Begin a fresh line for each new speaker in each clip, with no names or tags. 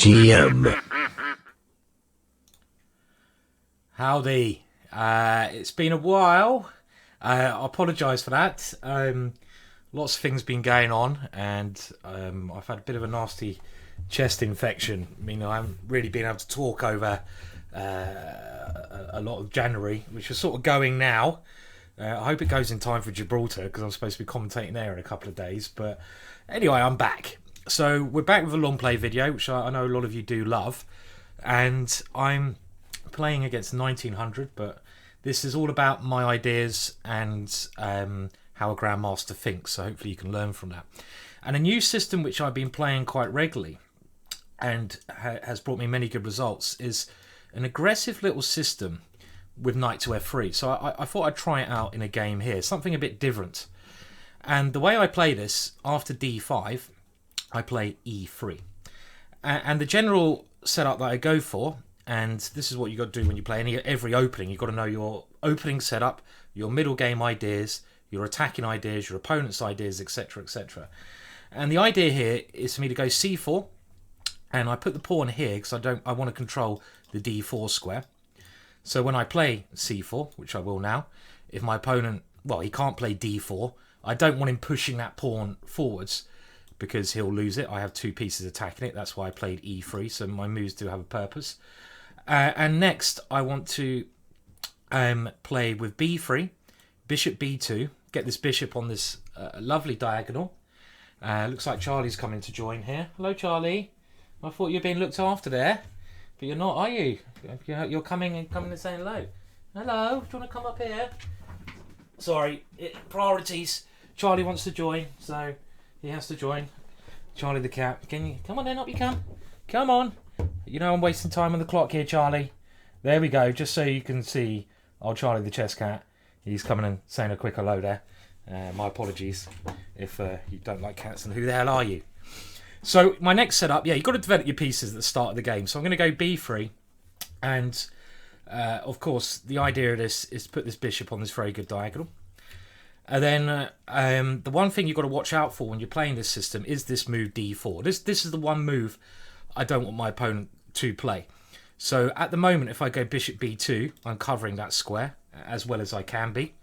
GingerGM.
Howdy. It's been a while. I apologise for that. Lots of things been going on, and I've had a bit of a nasty chest infection. I mean, I haven't really been able to talk over a lot of January, which is sort of going now. I hope it goes in time for Gibraltar, because I'm supposed to be commentating there in a couple of days. But anyway, I'm back. So we're back with a long play video, which I know a lot of you do love. And I'm playing against 1900, but this is all about my ideas and how a Grandmaster thinks. So hopefully you can learn from that. And a new system which I've been playing quite regularly and has brought me many good results is an aggressive little system with knight to f3. So I thought I'd try it out in a game here, something a bit different. And the way I play this, after d5, I play e3. And the general setup that I go for, and this is what you got to do when you play every opening, you've got to know your opening setup, your middle game ideas, your attacking ideas, your opponent's ideas, etc, etc. And the idea here is for me to go c4, and I put the pawn here because I want to control the d4 square. So when I play c4, which I will now, if my opponent, well, he can't play d4, I don't want him pushing that pawn forwards because he'll lose it. I have two pieces attacking it. That's why I played e3, so my moves do have a purpose. And next, I want to play with b3, bishop b2, get this bishop on this lovely diagonal. Looks like Charlie's coming to join here. Hello, Charlie. I thought you were being looked after there. But you're not, are you? You're coming and saying hello. Hello, do you want to come up here? Sorry, priorities. Charlie wants to join, so he has to join. Charlie the cat. Can you come on then? Up you come. Come on. You know I'm wasting time on the clock here, Charlie. There we go. Just so you can see old Charlie the chess cat. He's coming and saying a quick hello there. My apologies if you don't like cats. And who the hell are you? So my next setup, yeah, you've got to develop your pieces at the start of the game. So I'm going to go b3, and of course the idea of this is to put this bishop on this very good diagonal. And then the one thing you've got to watch out for when you're playing this system is this move d4. This is the one move I don't want my opponent to play. So at the moment, if I go bishop b2, I'm covering that square as well as I can be.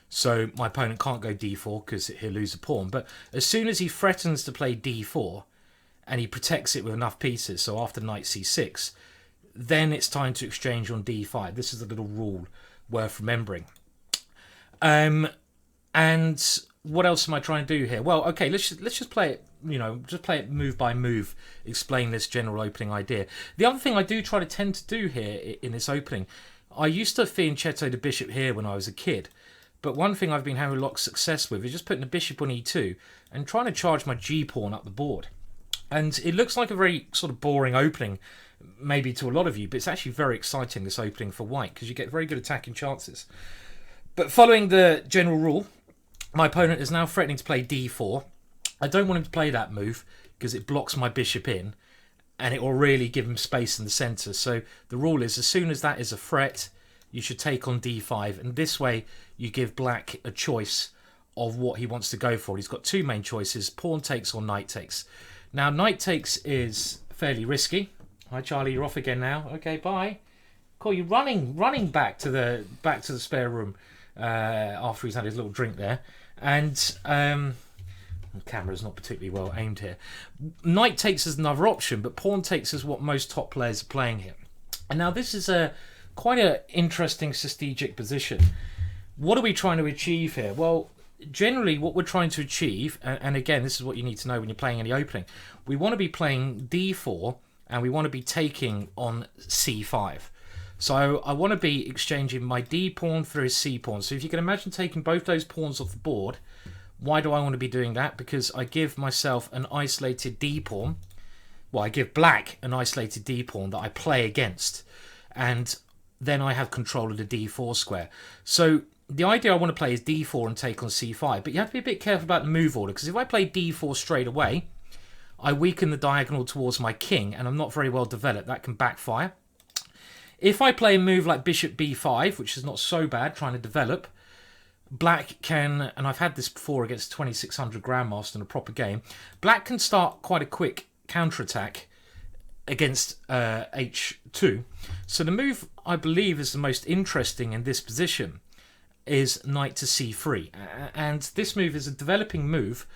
So my opponent can't go d4 because he'll lose a pawn. But as soon as he threatens to play d4, and he protects it with enough pieces, so after knight c6, then it's time to exchange on d5. This is a little rule worth remembering. And what else am I trying to do here? Well, okay, let's just play it, just play it move by move, explain this general opening idea. The other thing I do try to tend to do here in this opening, I used to fianchetto the bishop here when I was a kid, but one thing I've been having a lot of success with is just putting the bishop on e2 and trying to charge my g-pawn up the board. And it looks like a very sort of boring opening, maybe to a lot of you, but it's actually very exciting, this opening for white, because you get very good attacking chances. But following the general rule, my opponent is now threatening to play d4. I don't want him to play that move because it blocks my bishop in, and it will really give him space in the centre. So the rule is, as soon as that is a threat, you should take on d5, and this way you give black a choice of what he wants to go for. He's got two main choices, pawn takes or knight takes. Now, knight takes is fairly risky. Hi, Charlie, you're off again now. Okay, bye. Cool, you're running back to the spare room after he's had his little drink there. And the camera's not particularly well aimed here. Knight takes is another option, but pawn takes is what most top players are playing here. And now this is quite an interesting strategic position. What are we trying to achieve here? Well, generally what we're trying to achieve, and again, this is what you need to know when you're playing any opening, we want to be playing d4 and we want to be taking on c5. So I want to be exchanging my d pawn for his c pawn. So if you can imagine taking both those pawns off the board, why do I want to be doing that? Because I give myself an isolated d pawn. Well, I give black an isolated d pawn that I play against, and then I have control of the d4 square. So the idea I want to play is d4 and take on c5, but you have to be a bit careful about the move order, because if I play d4 straight away, I weaken the diagonal towards my king, and I'm not very well developed. That can backfire. If I play a move like bishop b5, which is not so bad, trying to develop, black can, and I've had this before against 2600 Grandmaster in a proper game, black can start quite a quick counterattack against h2. So the move I believe is the most interesting in this position is knight to c3, and this move is a developing move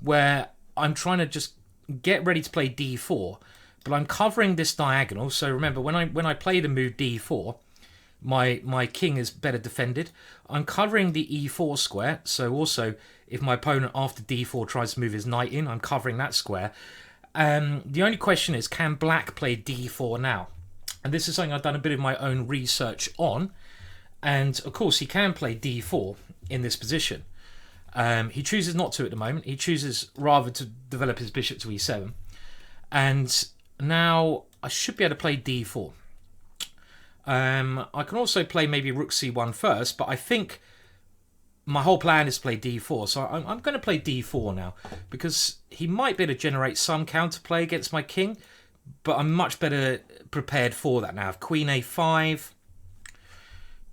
where I'm trying to just get ready to play d4, but I'm covering this diagonal. So remember, when I play the move d4, my king is better defended. I'm covering the e4 square, so also if my opponent after d4 tries to move his knight in, I'm covering that square. The only question is, can black play d4 now? And this is something I've done a bit of my own research on. And of course, he can play d4 in this position. He chooses not to at the moment. He chooses rather to develop his bishop to e7. And now I should be able to play d4. I can also play maybe rook c1 first, but I think my whole plan is to play d4. So I'm going to play d4 now, because he might be able to generate some counterplay against my king, but I'm much better prepared for that now. Queen a5.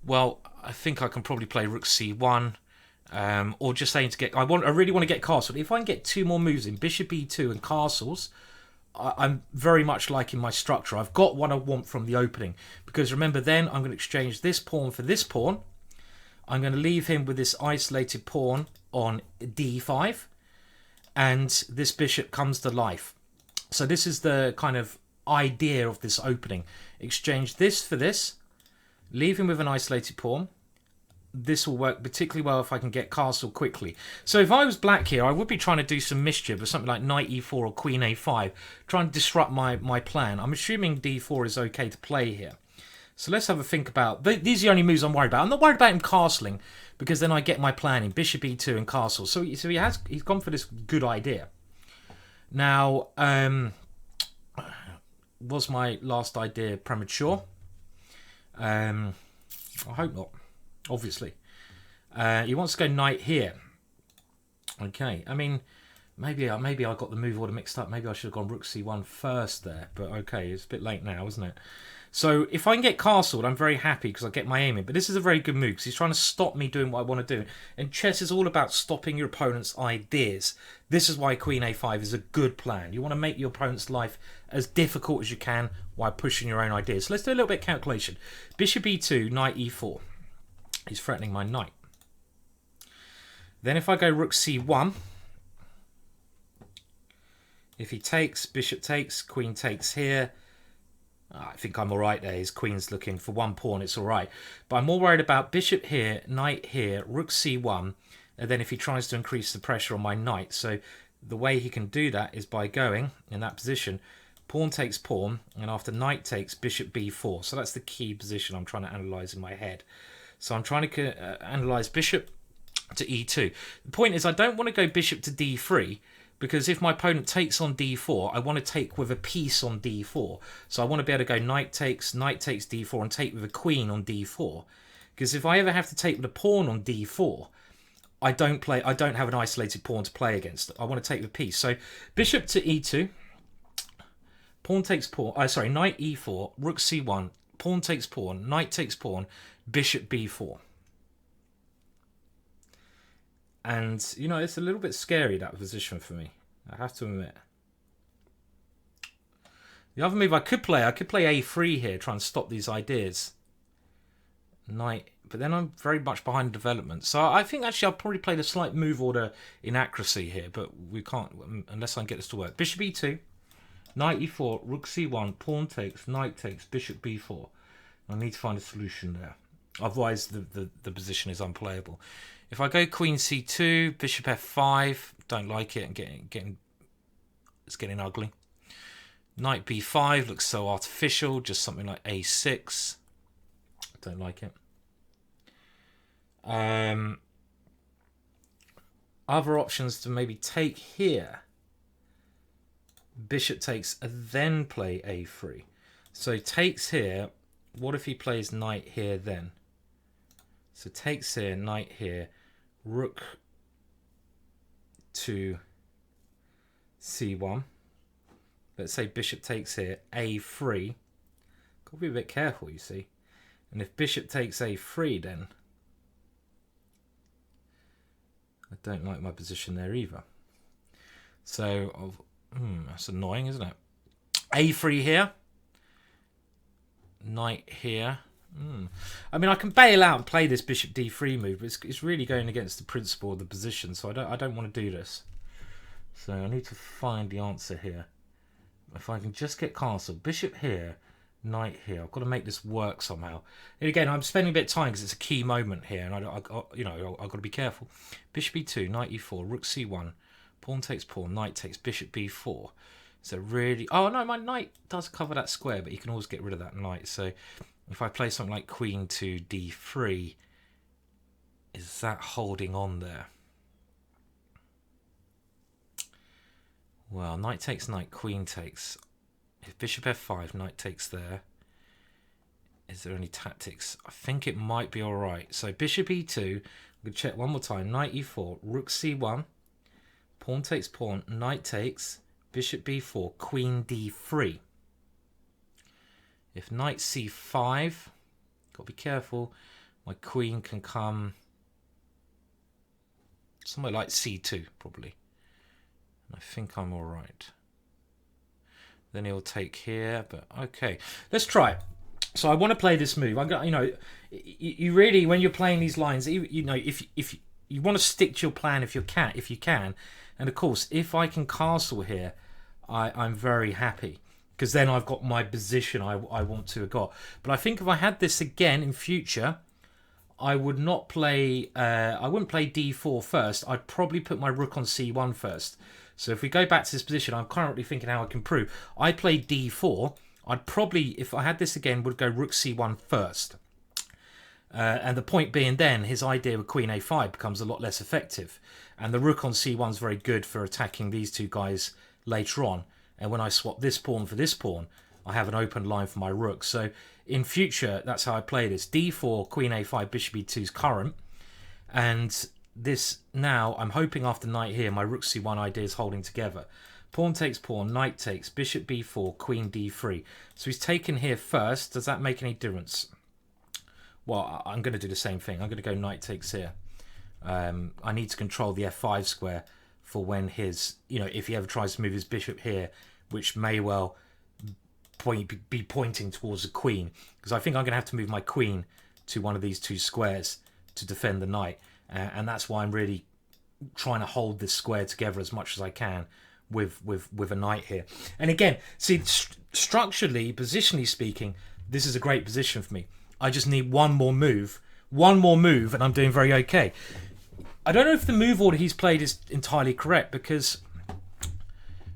Well, I think I can probably play rook c1, or just saying to get. I really want to get castled. If I can get 2 more moves in, bishop e2 and castles, I'm very much liking my structure. I've got what I want from the opening, because remember, then I'm going to exchange this pawn for this pawn. I'm going to leave him with this isolated pawn on d5, and this bishop comes to life. So this is the kind of idea of this opening. Exchange this for this, leave him with an isolated pawn. This will work particularly well if I can get castle quickly. So if I was black here, I would be trying to do some mischief with something like knight e4 or queen a5, trying to disrupt my plan. I'm assuming d4 is okay to play here. So let's have a think about... These are the only moves I'm worried about. I'm not worried about him castling, because then I get my plan in bishop e2 and castle. So he's gone for this good idea. Now, was my last idea premature? I hope not, obviously. He wants to go knight here. Okay, I mean, maybe I got the move order mixed up. Maybe I should have gone rook c1 first there. But okay, it's a bit late now, isn't it? So if I can get castled, I'm very happy because I get my aim in. But this is a very good move because he's trying to stop me doing what I want to do. And chess is all about stopping your opponent's ideas. This is why queen a5 is a good plan. You want to make your opponent's life as difficult as you can while pushing your own ideas. So let's do a little bit of calculation. Bishop e2, knight e4. He's threatening my knight. Then if I go rook c1, if he takes, bishop takes, queen takes here. I think I'm all right there. His queen's looking for 1 pawn. It's all right. But I'm more worried about bishop here, knight here, rook c1, and then if he tries to increase the pressure on my knight. So the way he can do that is by going in that position, pawn takes pawn, and after knight takes, bishop b4. So that's the key position I'm trying to analyse in my head. So I'm trying to analyse bishop to e2. The point is, I don't want to go bishop to d3, because if my opponent takes on d4, I want to take with a piece on d4. So I want to be able to go knight takes d4, and take with a queen on d4. Because if I ever have to take with a pawn on d4, I don't have an isolated pawn to play against. I want to take the piece. So bishop to e2, pawn takes pawn. Knight e4, rook c1, pawn takes pawn, knight takes pawn, bishop b4. And, you know, it's a little bit scary, that position for me, I have to admit. The other move I could play a3 here, try and stop these ideas. Knight, but then I'm very much behind development. So I think actually I'll probably play the slight move order inaccuracy here, but we can't, unless I can get this to work. Bishop e2, knight e4, rook c1, pawn takes, knight takes, bishop b4. I need to find a solution there. Otherwise the position is unplayable. If I go queen c2, bishop f5, don't like it, and it's getting ugly. Knight b5 looks so artificial, just something like a6. Don't like it. Other options to maybe take here. Bishop takes, and then play a3. So takes here. What if he plays knight here then? So takes here, knight here, rook to c1. Let's say bishop takes here, a3. Got to be a bit careful, you see. And if bishop takes a3, then I don't like my position there either. So that's annoying, isn't it? a3 here, knight here. I mean, I can bail out and play this bishop d3 move, but it's really going against the principle of the position, so I don't want to do this. So I need to find the answer here. If I can just get castle, bishop here, knight here. I've got to make this work somehow. And again, I'm spending a bit of time because it's a key moment here, and I've got to be careful. Bishop e2, knight e4, rook c1, pawn takes pawn, knight takes, bishop b4. So really, oh no, my knight does cover that square, but you can always get rid of that knight. So if I play something like queen to d3, is that holding on there? Well, knight takes knight, queen takes. If bishop f5, knight takes there. Is there any tactics? I think it might be all right. So bishop e2, I'm going to check one more time. Knight e4, rook c1, pawn takes pawn, knight takes, bishop b4, queen d3. If knight c5, got to be careful, my queen can come somewhere like c2 probably. I think I'm all right. Then he'll take here, but okay. Let's try it. So I want to play this move. I'm going, you really, when you're playing these lines, if you want to stick to your plan, if you can, and of course, if I can castle here, I'm very happy because then I've got my position I want to have got. But I think if I had this again in future, I would not play. I wouldn't play d4 first. I'd probably put my rook on c1 first. So if we go back to this position, I'm currently thinking how I can improve. I play d4. I'd probably, if I had this again, would go rook c1 first. And the point being then, his idea with queen a5 becomes a lot less effective. And the rook on c1 is very good for attacking these two guys later on. And when I swap this pawn for this pawn, I have an open line for my rook. So in future, that's how I play this. d4, queen a5, bishop e2 is current. And this now, I'm hoping after knight here, my rook c1 idea is holding together. Pawn takes pawn, knight takes, bishop b4, queen d3. So he's taken here first. Does that make any difference? Well, I'm going to do the same thing. I'm going to go knight takes here. I need to control the f5 square for when his, if he ever tries to move his bishop here, which may well be pointing towards the queen. Because I think I'm going to have to move my queen to one of these two squares to defend the knight. And that's why I'm really trying to hold this square together as much as I can with a knight here. And again, see, structurally, positionally speaking, this is a great position for me. I just need one more move, and I'm doing very okay. I don't know if the move order he's played is entirely correct, because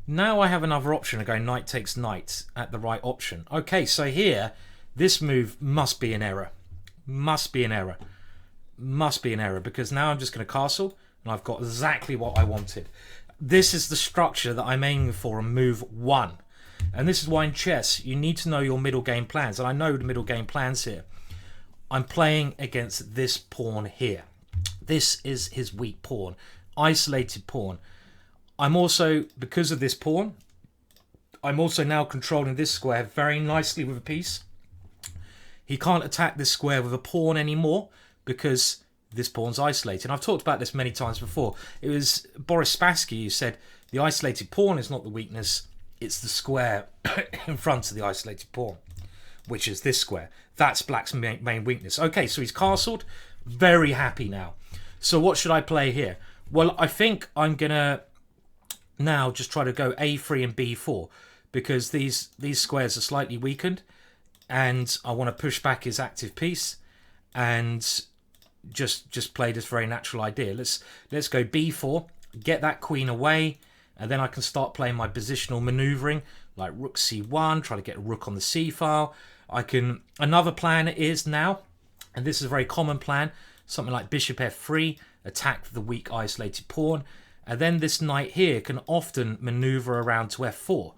now I have another option of going knight takes knight at the right option. Okay, so here, this move must be an error. Must be an error, because now I'm just going to castle, and I've got exactly what I wanted. This is the structure that I'm aiming for on move 1. And this is why in chess, you need to know your middle game plans. And I know the middle game plans here. I'm playing against this pawn here. This is his weak pawn, isolated pawn. I'm also, because of this pawn, I'm also now controlling this square very nicely with a piece. He can't attack this square with a pawn anymore because this pawn's isolated. And I've talked about this many times before. It was Boris Spassky who said the isolated pawn is not the weakness, it's the square in front of the isolated pawn, which is this square. That's black's main weakness. Okay, so he's castled. Very happy now. So what should I play here? Well, I think I'm going to now just try to go a3 and b4 because these squares are slightly weakened and I want to push back his active piece and just play this very natural idea. Let's go b4, get that queen away, and then I can start playing my positional maneuvering like rook c1, try to get a rook on the c file. Another plan is now, and this is a very common plan, something like bishop f3, attack the weak isolated pawn, and then this knight here can often maneuver around to f4.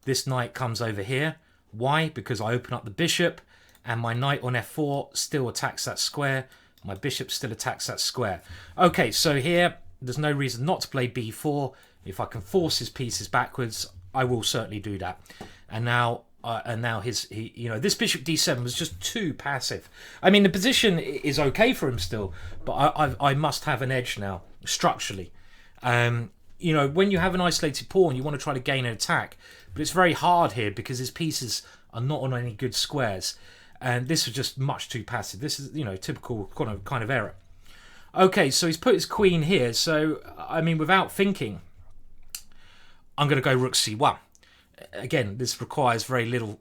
This knight comes over here. Why? Because I open up the bishop and my knight on f4 still attacks that square. My bishop still attacks that square. Okay, so here there's no reason not to play b4. If I can force his pieces backwards, I will certainly do that. And now this bishop d7 was just too passive. I mean, the position is okay for him still, but I must have an edge now structurally. you know, when you have an isolated pawn, you want to try to gain an attack, but it's very hard here because his pieces are not on any good squares, and this is just much too passive. This is, you know, typical kind of error. Okay, so he's put his queen here, so I mean, without thinking, I'm going to go rook c1. Again, this requires very little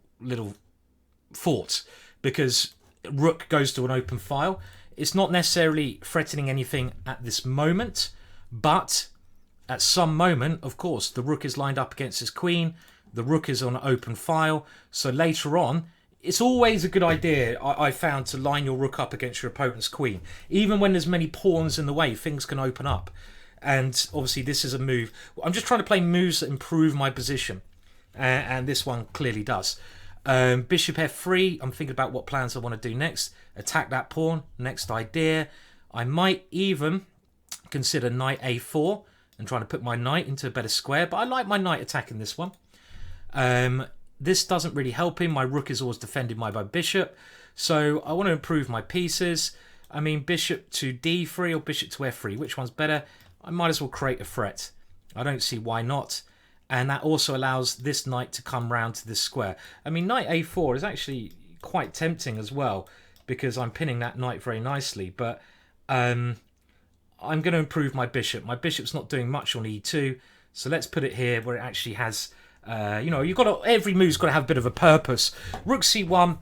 thought because rook goes to an open file. It's not necessarily threatening anything at this moment, but at some moment, of course, the rook is lined up against his queen. The rook is on an open file. So later on, it's always a good idea, I found, to line your rook up against your opponent's queen. Even when there's many pawns in the way, things can open up. And obviously this is a move. I'm just trying to play moves that improve my position. And this one clearly does. Bishop f3, I'm thinking about what plans I want to do next. Attack that pawn, next idea. I might even consider knight a4 and trying to put my knight into a better square. But I like my knight attacking this one. This doesn't really help him. My rook is always defended by my bishop. So I want to improve my pieces. I mean, bishop to d3 or bishop to f3. Which one's better? I might as well create a threat. I don't see why not. And that also allows this knight to come round to this square. I mean, knight a4 is actually quite tempting as well because I'm pinning that knight very nicely. But I'm going to improve my bishop. My bishop's not doing much on e2. So let's put it here where it actually has... you know, you've got to, every move's got to have a bit of a purpose. Rook c1,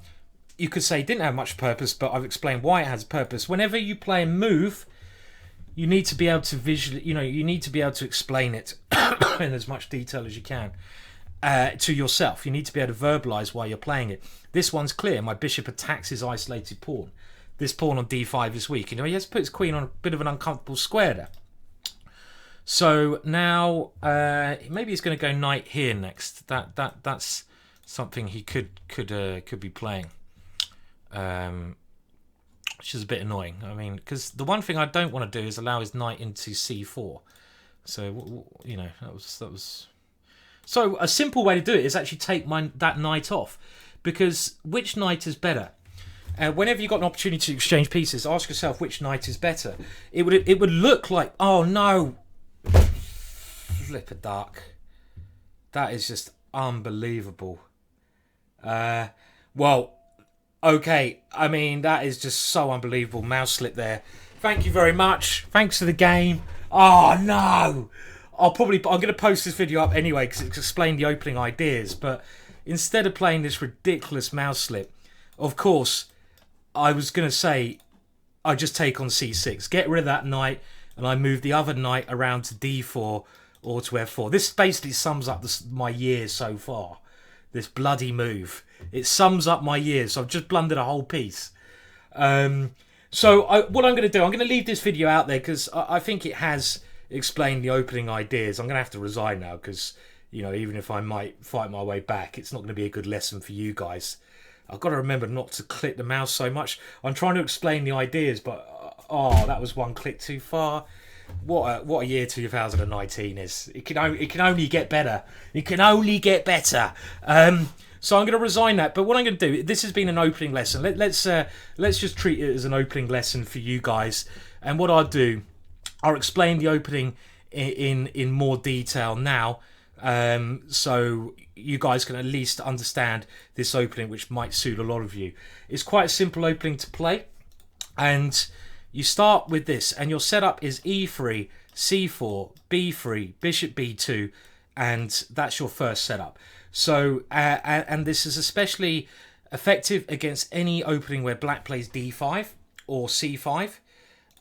you could say didn't have much purpose, but I've explained why it has purpose. Whenever you play a move, you need to be able to visually, you know, you need to be able to explain it in as much detail as you can to yourself. You need to be able to verbalize why you're playing it. This one's clear. My bishop attacks his isolated pawn. This pawn on d5 is weak. You know, he has to put his queen on a bit of an uncomfortable square there. So now maybe he's going to go knight here next. That's something he could be playing, which is a bit annoying. I mean, because the one thing I don't want to do is allow his knight into c4. So you know, that was. So a simple way to do it is actually take that knight off, because which knight is better? Whenever you've got an opportunity to exchange pieces, ask yourself which knight is better. It would look like, oh no. Flip a duck. That is just unbelievable. Well, okay. I mean, that is just so unbelievable. Mouse slip there. Thank you very much. Thanks for the game. Oh no. I'm going to post this video up anyway because it's explained the opening ideas. But instead of playing this ridiculous mouse slip, of course, I was going to say I just take on c6, get rid of that knight, and I move the other knight around to d4 or to f4. This basically sums up my years so far. This bloody move. It sums up my years. So I've just blundered a whole piece. What I'm going to do, I'm going to leave this video out there because I think it has explained the opening ideas. I'm going to have to resign now because, you know, even if I might fight my way back, it's not going to be a good lesson for you guys. I've got to remember not to click the mouse so much. I'm trying to explain the ideas, but oh, that was one click too far. What a year 2019 is. It can only get better. It can only get better. So I'm going to resign that. But what I'm going to do, this has been an opening lesson. Let's just treat it as an opening lesson for you guys. And what I'll do, I'll explain the opening in more detail now. So you guys can at least understand this opening, which might suit a lot of you. It's quite a simple opening to play, and you start with this, and your setup is e3, c4, b3, bishop b2, and that's your first setup. So and this is especially effective against any opening where black plays d5 or c5.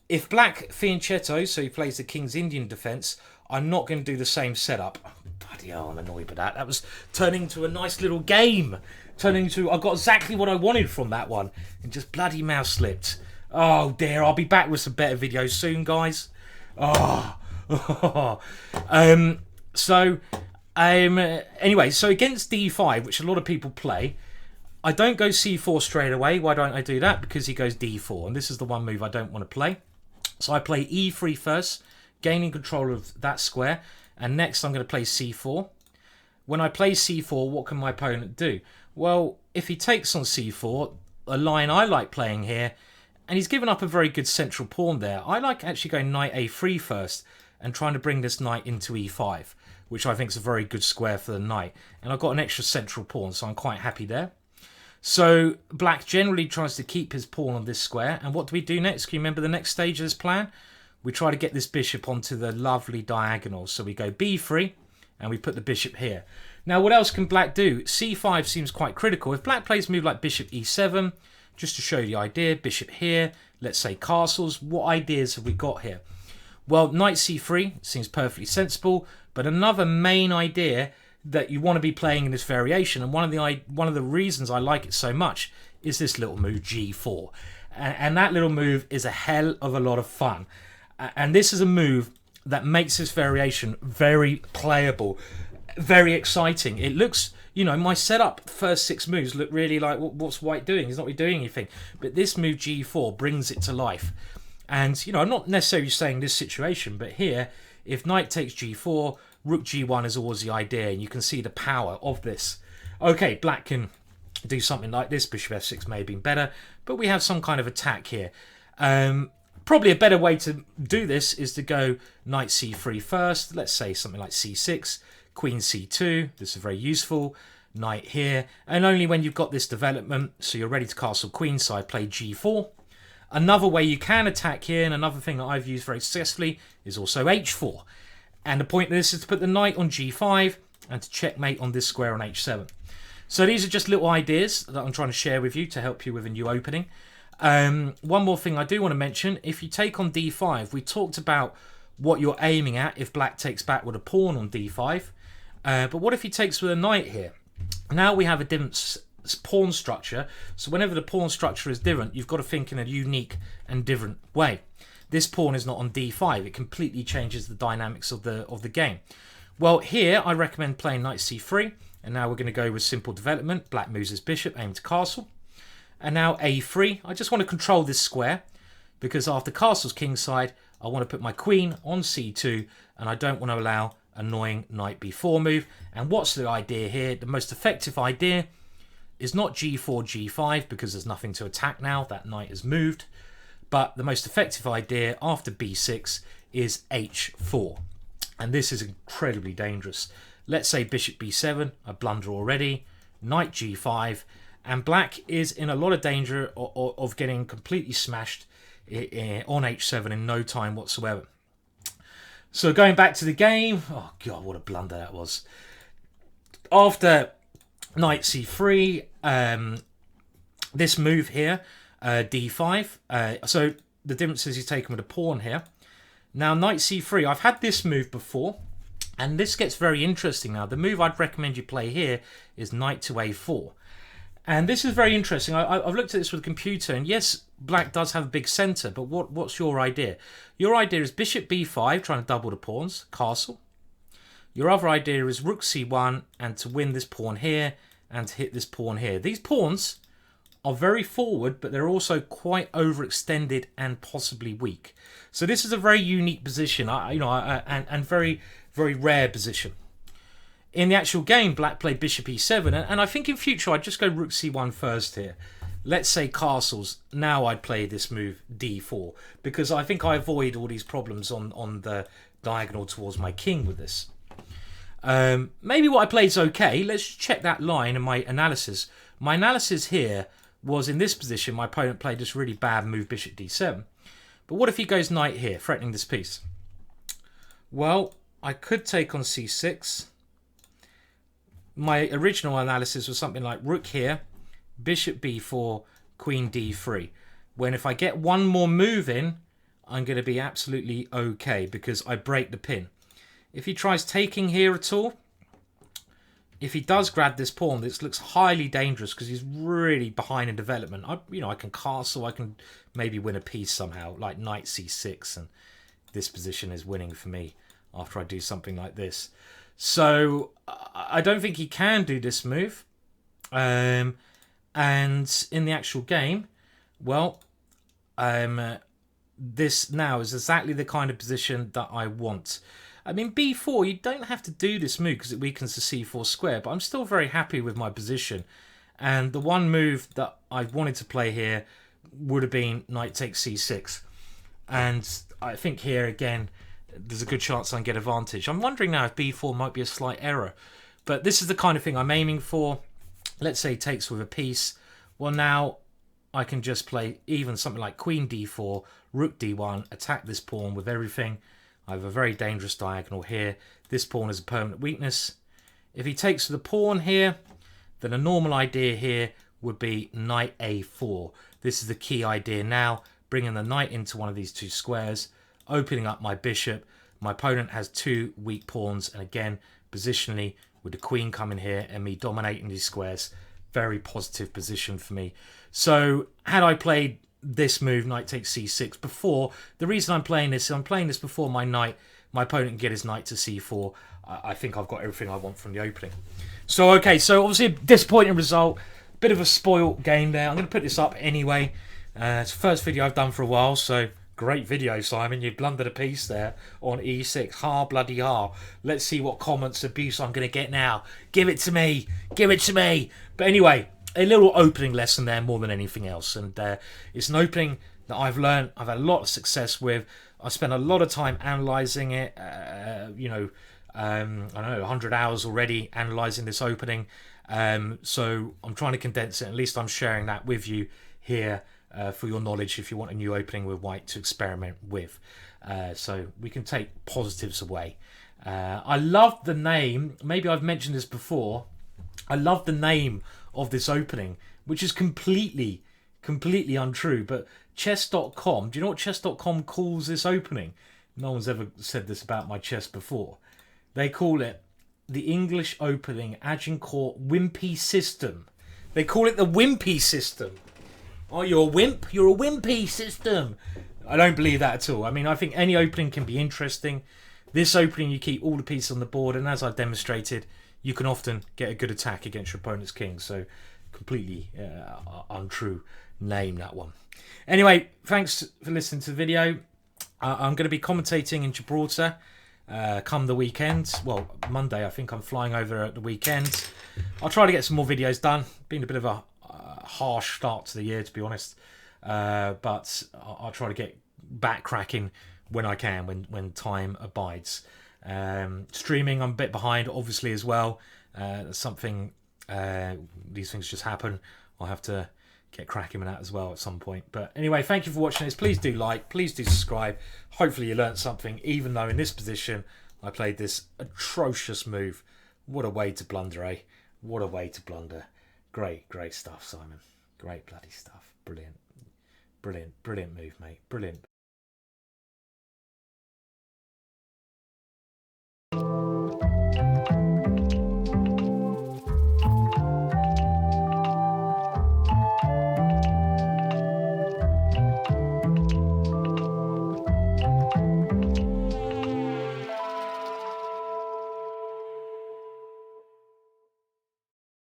If black fianchetto, so he plays the King's Indian defense, I'm not going to do the same setup. Oh, bloody hell, I'm annoyed with that. That was turning into a nice little game. I got exactly what I wanted from that one. And just bloody mouse slipped. Oh dear, I'll be back with some better videos soon, guys. Anyway, so against d5, which a lot of people play, I don't go c4 straight away. Why don't I do that? Because he goes d4, and this is the one move I don't want to play. So I play e3 first, gaining control of that square, and next I'm going to play c4. When I play c4, what can my opponent do? Well, if he takes on c4, a line I like playing here, and he's given up a very good central pawn there, I like actually going knight a3 first, and trying to bring this knight into e5, which I think is a very good square for the knight. And I've got an extra central pawn, so I'm quite happy there. So black generally tries to keep his pawn on this square. And what do we do next? Can you remember the next stage of this plan? We try to get this bishop onto the lovely diagonal. So we go b3 and we put the bishop here. Now what else can black do? c5 seems quite critical. If black plays a move like bishop e7, just to show you the idea, bishop here, let's say castles, what ideas have we got here? Well, knight c3 seems perfectly sensible, but another main idea that you want to be playing in this variation, and one of the reasons I like it so much, is this little move g4. And that little move is a hell of a lot of fun. And this is a move that makes this variation very playable, very exciting. It looks, you know, my setup, first 6 moves look really like, what's white doing? He's not really doing anything. But this move g4 brings it to life. And, you know, I'm not necessarily saying this situation, but here, if knight takes g4, rook g1 is always the idea, and you can see the power of this. Okay, black can do something like this. Bishop f6 may have been better, but we have some kind of attack here. Probably a better way to do this is to go knight c3 first. Let's say something like c6, queen c2. This is very useful. Knight here. And only when you've got this development, so you're ready to castle queenside, play g4. Another way you can attack here, and another thing that I've used very successfully, is also h4. And the point of this is to put the knight on g5 and to checkmate on this square on h7. So these are just little ideas that I'm trying to share with you to help you with a new opening. One more thing I do want to mention, if you take on d5, we talked about what you're aiming at if black takes back with a pawn on d5. But what if he takes with a knight here? Now we have a different pawn structure, so whenever the pawn structure is different, you've got to think in a unique and different way. This pawn is not on d5. It completely changes the dynamics of the game. Well, here I recommend playing knight c3, and now we're going to go with simple development. Black moves his bishop, aim to castle. And now a3. I just want to control this square, because after castle's kingside, I want to put my queen on c2, and I don't want to allow annoying knight b4 move. And what's the idea here? The most effective idea is not g4, g5, because there's nothing to attack now. That knight is moved. But the most effective idea after b6 is h4. And this is incredibly dangerous. Let's say bishop b7, a blunder already, knight g5, and black is in a lot of danger of getting completely smashed on h7 in no time whatsoever. So going back to the game, oh god, what a blunder that was. After knight c3, this move here, d5, so the difference is he's taken with a pawn here. Now knight c3, I've had this move before, and this gets very interesting now. The move I'd recommend you play here is knight to a4. And this is very interesting. I've looked at this with a computer, and yes, black does have a big centre, but what's your idea? Your idea is bishop b5, trying to double the pawns, castle. Your other idea is rook c1, and to win this pawn here, and to hit this pawn here. These pawns are very forward, but they're also quite overextended and possibly weak. So this is a very unique position, and very, very rare position. In the actual game, black played bishop e7, and I think in future I'd just go rook c1 first here. Let's say castles. Now I'd play this move d4, because I think I avoid all these problems on the diagonal towards my king with this. Maybe what I played is okay. Let's check that line in my analysis. My analysis here was in this position, my opponent played this really bad move, bishop d7. But what if he goes knight here, threatening this piece? Well, I could take on c6. My original analysis was something like rook here, bishop b4, queen d3. When if I get one more move in, I'm going to be absolutely okay, because I break the pin. If he tries taking here at all, if he does grab this pawn, this looks highly dangerous because he's really behind in development. I can castle, I can maybe win a piece somehow, like knight c6, and this position is winning for me after I do something like this. So I don't think he can do this move. And in the actual game, well, this now is exactly the kind of position that I want. I mean, b4, you don't have to do this move because it weakens the c4 square, but I'm still very happy with my position. And the one move that I wanted to play here would have been knight takes c6. And I think here, again, there's a good chance I can get advantage. I'm wondering now if b4 might be a slight error. But this is the kind of thing I'm aiming for. Let's say he takes with a piece. Well, now I can just play even something like queen d4, rook d1, attack this pawn with everything. I have a very dangerous diagonal here. This pawn is a permanent weakness. If he takes with the pawn here, then a normal idea here would be knight a4. This is the key idea now, bringing the knight into one of these two squares, opening up my bishop. My opponent has two weak pawns, and again, positionally, with the queen coming here and me dominating these squares, very positive position for me. So had I played this move, knight takes c6, before, the reason I'm playing this before my opponent can get his knight to c4. I think I've got everything I want from the opening. So okay, so obviously a disappointing result, bit of a spoilt game there. I'm going to put this up anyway. It's the first video I've done for a while, so great video, Simon. You blundered a piece there on e6. Ha, bloody ha. Let's see what comments abuse I'm going to get now. Give it to me. Give it to me. But anyway, a little opening lesson there more than anything else. And it's an opening that I've learned. I've had a lot of success with. I spent a lot of time analysing it. You know, I don't know, 100 hours already analysing this opening. So I'm trying to condense it. At least I'm sharing that with you here. For your knowledge, if you want a new opening with white to experiment with, so we can take positives away. I love the name. Maybe I've mentioned this before. I love the name of this opening, which is completely untrue. But chess.com, do you know what chess.com calls this opening? No one's ever said this about my chess before. They call it the English opening Agincourt Wimpey system. They call it the Wimpey system. Oh, you're a wimp? You're a wimpy system. I don't believe that at all. I mean, I think any opening can be interesting. This opening, you keep all the pieces on the board, and as I've demonstrated, you can often get a good attack against your opponent's king. So, completely untrue name, that one. Anyway, thanks for listening to the video. I'm going to be commentating in Gibraltar come the weekend. Well, Monday, I think I'm flying over at the weekend. I'll try to get some more videos done. Been a bit of a harsh start to the year, to be honest, but I'll try to get back cracking when I can, when time abides. Streaming, I'm a bit behind, obviously, as well. That's something, these things just happen. I'll have to get cracking with that as well at some point. But anyway, thank you for watching this. Please do like, please do subscribe. Hopefully you learned something, even though in this position I played this atrocious move. What a way to blunder, eh? What a way to blunder. Great stuff, Simon. Great bloody stuff. Brilliant. Brilliant move, mate. Brilliant.